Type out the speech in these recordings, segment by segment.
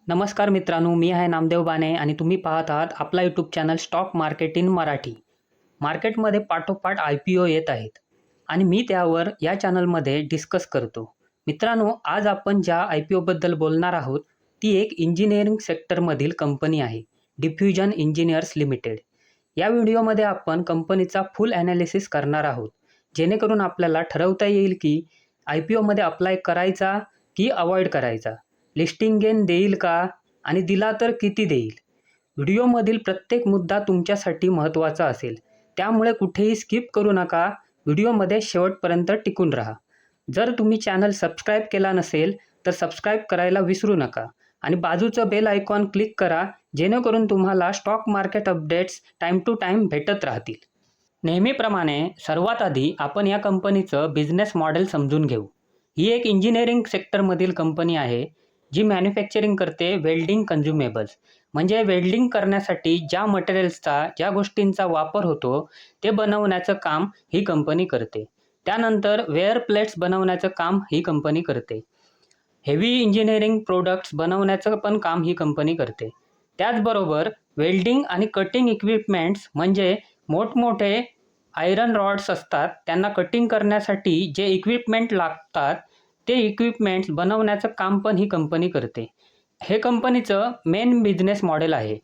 नमस्कार मित्रांनो, मी आहे नामदेव बाने आणि तुम्ही पाहत आहात आपला YouTube channel stock market in Marathi. मार्केटमध्ये पाठोपाठ IPO येत आहेत आणि मी त्यावर या चॅनलमध्ये डिस्कस करतो. मित्रांनो, आज आपण ज्या IPO बद्दल बोलणार आहोत ती एक इंजिनिअरिंग सेक्टरमधील कंपनी आहे, डिफ्युजन इंजिनिअर्स लिमिटेड. या व्हिडिओमध्ये आपण कंपनीचा फुल ॲनालिसिस करणार आहोत, जेणेकरून आपल्याला ठरवता येईल की IPOमध्ये अप्लाय करायचा की अवॉइड करायचा. लिस्टिंग गेन देईल का आणि दिला तर किती देईल. व्हिडिओमधील प्रत्येक मुद्दा तुमच्यासाठी महत्त्वाचा असेल, त्यामुळे कुठेही स्किप करू नका. व्हिडिओमध्ये शेवटपर्यंत टिकून राहा. जर तुम्ही चॅनल सबस्क्राईब केला नसेल तर सबस्क्राईब करायला विसरू नका आणि बाजूचं बेल आयकॉन क्लिक करा, जेणेकरून तुम्हाला stock market updates time to time भेटत राहतील. नेहमीप्रमाणे सर्वात आधी आपण या कंपनीचं बिझनेस मॉडेल समजून घेऊ. ही एक इंजिनिअरिंग सेक्टरमधील कंपनी आहे जी मॅन्युफॅक्चरिंग करते वेल्डिंग कन्झ्युमेबल्स. म्हणजे वेल्डिंग करण्यासाठी ज्या मटेरियल्सचा, ज्या गोष्टींचा वापर होतो ते बनवण्याचं काम ही कंपनी करते. त्यानंतर वेअर प्लेट्स बनवण्याचं काम ही कंपनी करते. हेवी इंजिनिअरिंग प्रोडक्ट्स बनवण्याचं पण काम ही कंपनी करते. त्याचबरोबर वेल्डिंग आणि कटिंग इक्विपमेंट्स म्हणजे मोठमोठे आयरन रॉड्स असतात, त्यांना कटिंग करण्यासाठी जे इक्विपमेंट लागतात ते इक्विपमेंट्स बनवण्याचं काम पण ही कंपनी करते. हे कंपनीचं मेन बिझनेस मॉडेल आहे.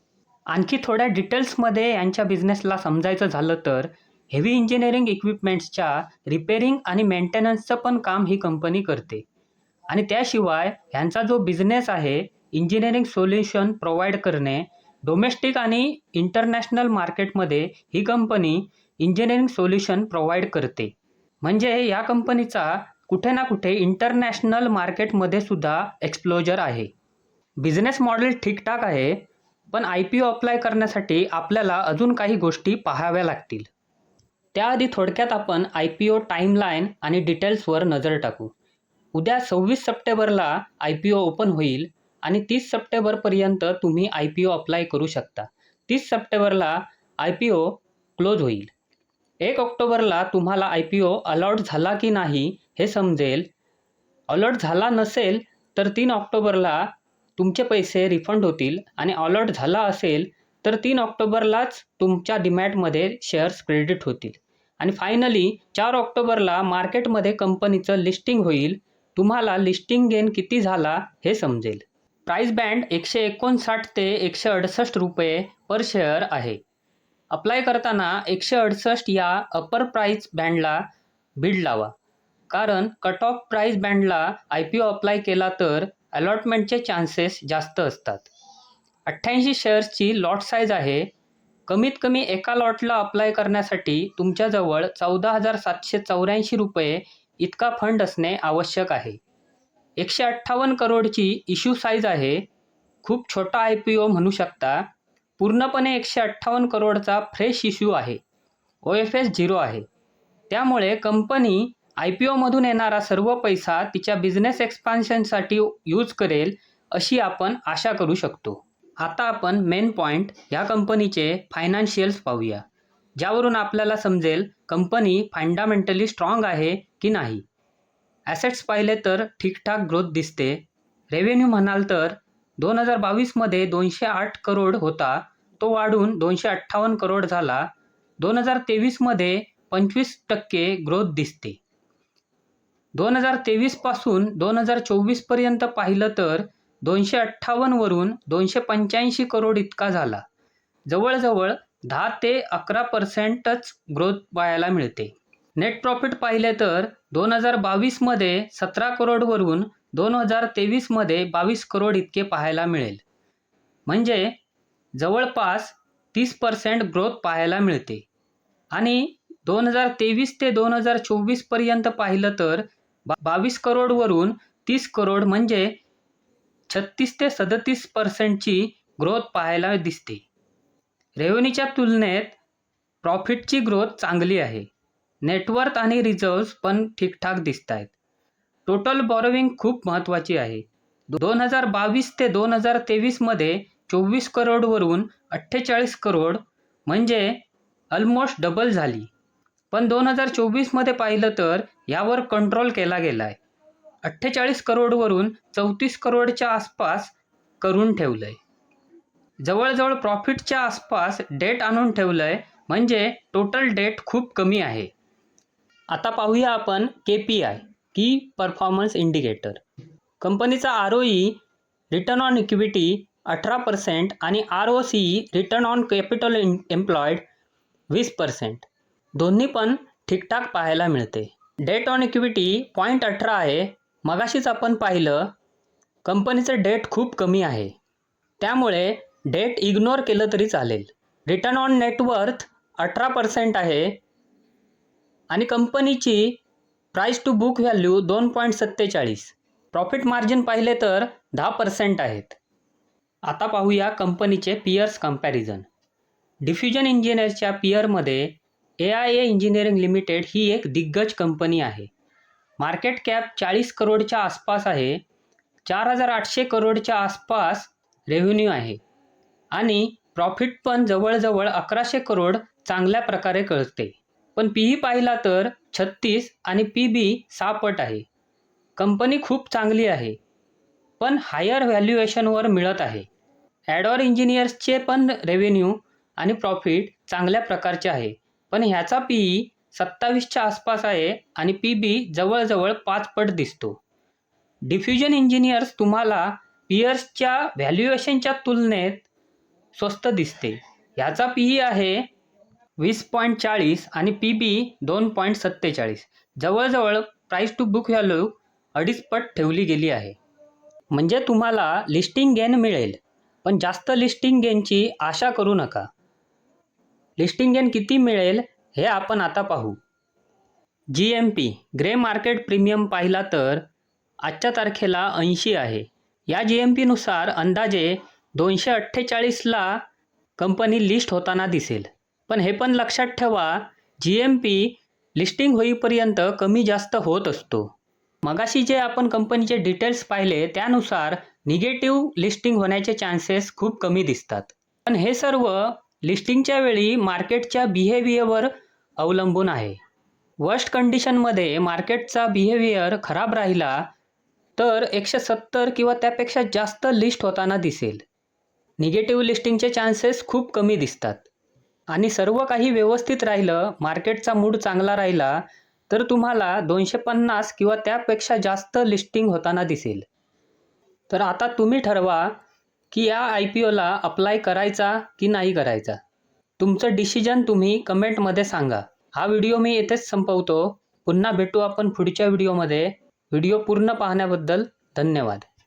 आणखी थोड्या डिटेल्समध्ये यांच्या बिझनेसला समजायचं झालं तर हेवी इंजिनिअरिंग इक्विपमेंट्सच्या रिपेअरिंग आणि मेंटेनन्सचं पण काम ही कंपनी करते. आणि त्याशिवाय ह्यांचा जो बिझनेस आहे, इंजिनिअरिंग सोल्युशन प्रोव्हाइड करणे, डोमेस्टिक आणि इंटरनॅशनल मार्केटमध्ये ही कंपनी इंजिनिअरिंग सोल्युशन प्रोव्हाइड करते. म्हणजे या कंपनीचा कुठे ना कुठे इंटरनॅशनल मार्केटमध्ये सुद्धा एक्सप्लोजर आहे. बिझनेस मॉडेल ठीकठाक आहे, पण IPO अप्लाय करण्यासाठी आपल्याला अजून काही गोष्टी पाहाव्या लागतील. त्याआधी थोडक्यात आपण IPO टाईमलाईन आणि डिटेल्सवर नजर टाकू. उद्या 26 सप्टेंबरला IPO ओपन होईल आणि 30 सप्टेंबरपर्यंत तुम्ही IPO अप्लाय करू शकता. 30 सप्टेंबरला IPO क्लोज होईल. 1 ऑक्टोबरला तुम्हाला IPO अलॉट झाला की नाही हे समजेल. अलॉट झाला नसेल तर 3 ऑक्टोबरला तुमचे पैसे रिफंड होतील आणि अलॉट झाला असेल तर 3 ऑक्टोबरलाच तुमच्या डीमॅटमध्ये शेअर्स क्रेडिट होतील. आणि फायनली 4 ऑक्टोबरला मार्केटमध्ये कंपनीचं लिस्टिंग होईल. तुम्हाला लिस्टिंग गेन किती झाला हे समजेल. प्राईस बँड 159 ते 168 रुपये पर शेअर आहे. अप्लाय करताना 168 या अपर प्राईस बँडला बिड लावा, कारण कट ऑफ प्राईस बँडला IPO अप्लाय केला तर अलॉटमेंटचे चान्सेस जास्त असतात. 88 शेअर्सची लॉट साईज आहे. कमीत कमी एका लॉटला अप्लाय करण्यासाठी तुमच्याजवळ 14,784 रुपये इतका फंड असणे आवश्यक आहे. 158 करोडची इश्यू साईज आहे. खूप छोटा IPO म्हणू शकता. पूर्णपणे 158 करोडचा फ्रेश इश्यू आहे. OFS 0 आहे. त्यामुळे कंपनी IPOमधून येणारा सर्व पैसा तिच्या बिझनेस एक्सपान्शनसाठी यूज करेल अशी आपण आशा करू शकतो. आता आपण मेन पॉईंट या कंपनीचे फायनान्शियल्स पाहूया, ज्यावरून आपल्याला समजेल कंपनी फंडामेंटली स्ट्रॉंग आहे की नाही. ॲसेट्स पाहिले तर ठीकठाक ग्रोथ दिसते. रेव्हेन्यू म्हणाल तर 2022मध्ये 208 करोड होता, तो वाढून 258 करोड झाला. 2023मध्ये 25% ग्रोथ दिसते. 2023 पासून 2024 पर्यंत पाहिलं तर 258 वरून 285 करोड इतका झाला. जवळजवळ 10 ते 11%च ग्रोथ पाहायला मिळते. नेट प्रॉफिट पाहिले तर 2022मध्ये 17 करोडवरून 2023मध्ये 22 करोड इतके पाहायला मिळेल. म्हणजे जवळपास 30% ग्रोथ पाहायला मिळते. आणि 2023 ते 2024 पर्यंत पाहिलं तर 22 करोडवरून 30 करोड म्हणजे 36 ते 37%ची ग्रोथ पाहायला दिसते. रेव्हेन्यूच्या तुलनेत प्रॉफिटची ग्रोथ चांगली आहे. नेटवर्थ आणि रिझर्व्स पण ठीकठाक दिसत आहेत. टोटल बॉरोविंग खूप महत्त्वाची आहे. 2022 ते 2023मध्ये 24 करोडवरून 48 करोड म्हणजे ऑलमोस्ट डबल झाली. पण 2024मध्ये पाहिलं तर यावर कंट्रोल केला गेला आहे. 48 करोडवरून 34 करोडच्या आसपास करून ठेवलं आहे. जवळजवळ प्रॉफिटच्या आसपास डेट आणून ठेवलं आहे, म्हणजे टोटल डेट खूप कमी आहे. आता पाहूया आपण KPI की परफॉर्मन्स इंडिकेटर. कंपनीचा ROE रिटर्न ऑन इक्विटी 18% आणि ROCE return on capital employed 20%. दोन्ही पण ठीकठाक पाहायला मिळते. डेट ऑन इक्विटी 0.18 आहे. मगाशीच आपण पाहिलं कंपनीचं डेट खूप कमी आहे, त्यामुळे डेट इग्नोर केलं तरी चालेल. रिटर्न ऑन नेटवर्थ 18% आहे आणि कंपनीची price to book value 2.47. Profit margin पाहिले तर 10% आहेत. आता पाहूया कंपनीचे पियर्स कंपॅरिझन. डिफ्युजन इंजिनियरच्या पियरमध्ये AIA इंजिनिअरिंग लिमिटेड ही एक दिग्गज कंपनी आहे. मार्केट कॅप 40 करोडच्या आसपास आहे. 4,800 करोडच्या आसपास रेव्हेन्यू आहे आणि प्रॉफिट पण जवळजवळ 1100 करोड चांगल्या प्रकारे कळते. पण PE पाहिला तर 36 आणि PB 6 पट आहे. कंपनी खूप चांगली आहे, पण हायर व्हॅल्युएशनवर मिळत आहे. ॲडॉर इंजिनियर्सचे पण रेव्हेन्यू आणि प्रॉफिट चांगल्या प्रकारचे आहे, पण ह्याचा PE 27च्या आसपास आहे आणि PB जवळजवळ 5 पट दिसतो. डिफ्युजन इंजिनियर्स तुम्हाला पियर्सच्या व्हॅल्युएशनच्या तुलनेत स्वस्त दिसते. ह्याचा PE आहे 20.40 आणि PB 2.47. जवळजवळ प्राईस टू बुक व्हॅल्यू 2.5 पट ठेवली गेली आहे. म्हणजे तुम्हाला लिस्टिंग गेन मिळेल, पण जास्त लिस्टिंग गेनची आशा करू नका. लिस्टिंग गेन किती मिळेल हे आपण आता पाहू. GMP ग्रे मार्केट प्रीमियम पाहिला तर आजच्या तारखेला 80 आहे. या GMP नुसार अंदाजे 248ला कंपनी लिस्ट होताना दिसेल. पण हे पण लक्षात ठेवा, GMP लिस्टिंग होईपर्यंत कमी जास्त होत असतो. मगाशी जे आपण कंपनीचे डिटेल्स पाहिले त्यानुसार निगेटिव्ह लिस्टिंग होण्याचे चान्सेस खूप कमी दिसतात. पण हे सर्व लिस्टिंगच्या वेळी मार्केटच्या बिहेवियरवर अवलंबून आहे. वर्स्ट कंडिशनमध्ये मार्केटचा बिहेवियर खराब राहिला तर 170 किंवा त्यापेक्षा जास्त लिस्ट होताना दिसेल. निगेटिव्ह लिस्टिंगचे चान्सेस खूप कमी दिसतात. आणि सर्व काही व्यवस्थित राहिलं, मार्केटचा मूड चांगला राहिला तर तुम्हाला 250 किंवा त्यापेक्षा जास्त लिस्टिंग होताना दिसेल. तर आता तुम्ही ठरवा की या IPOला अप्लाय करायचा की नाही करायचा. तुमचं डिसिजन तुम्ही कमेंटमध्ये सांगा. हा व्हिडिओ मी येथेच संपवतो. पुन्हा भेटू आपण पुढच्या व्हिडिओमध्ये. व्हिडिओ पूर्ण पाहण्याबद्दल धन्यवाद.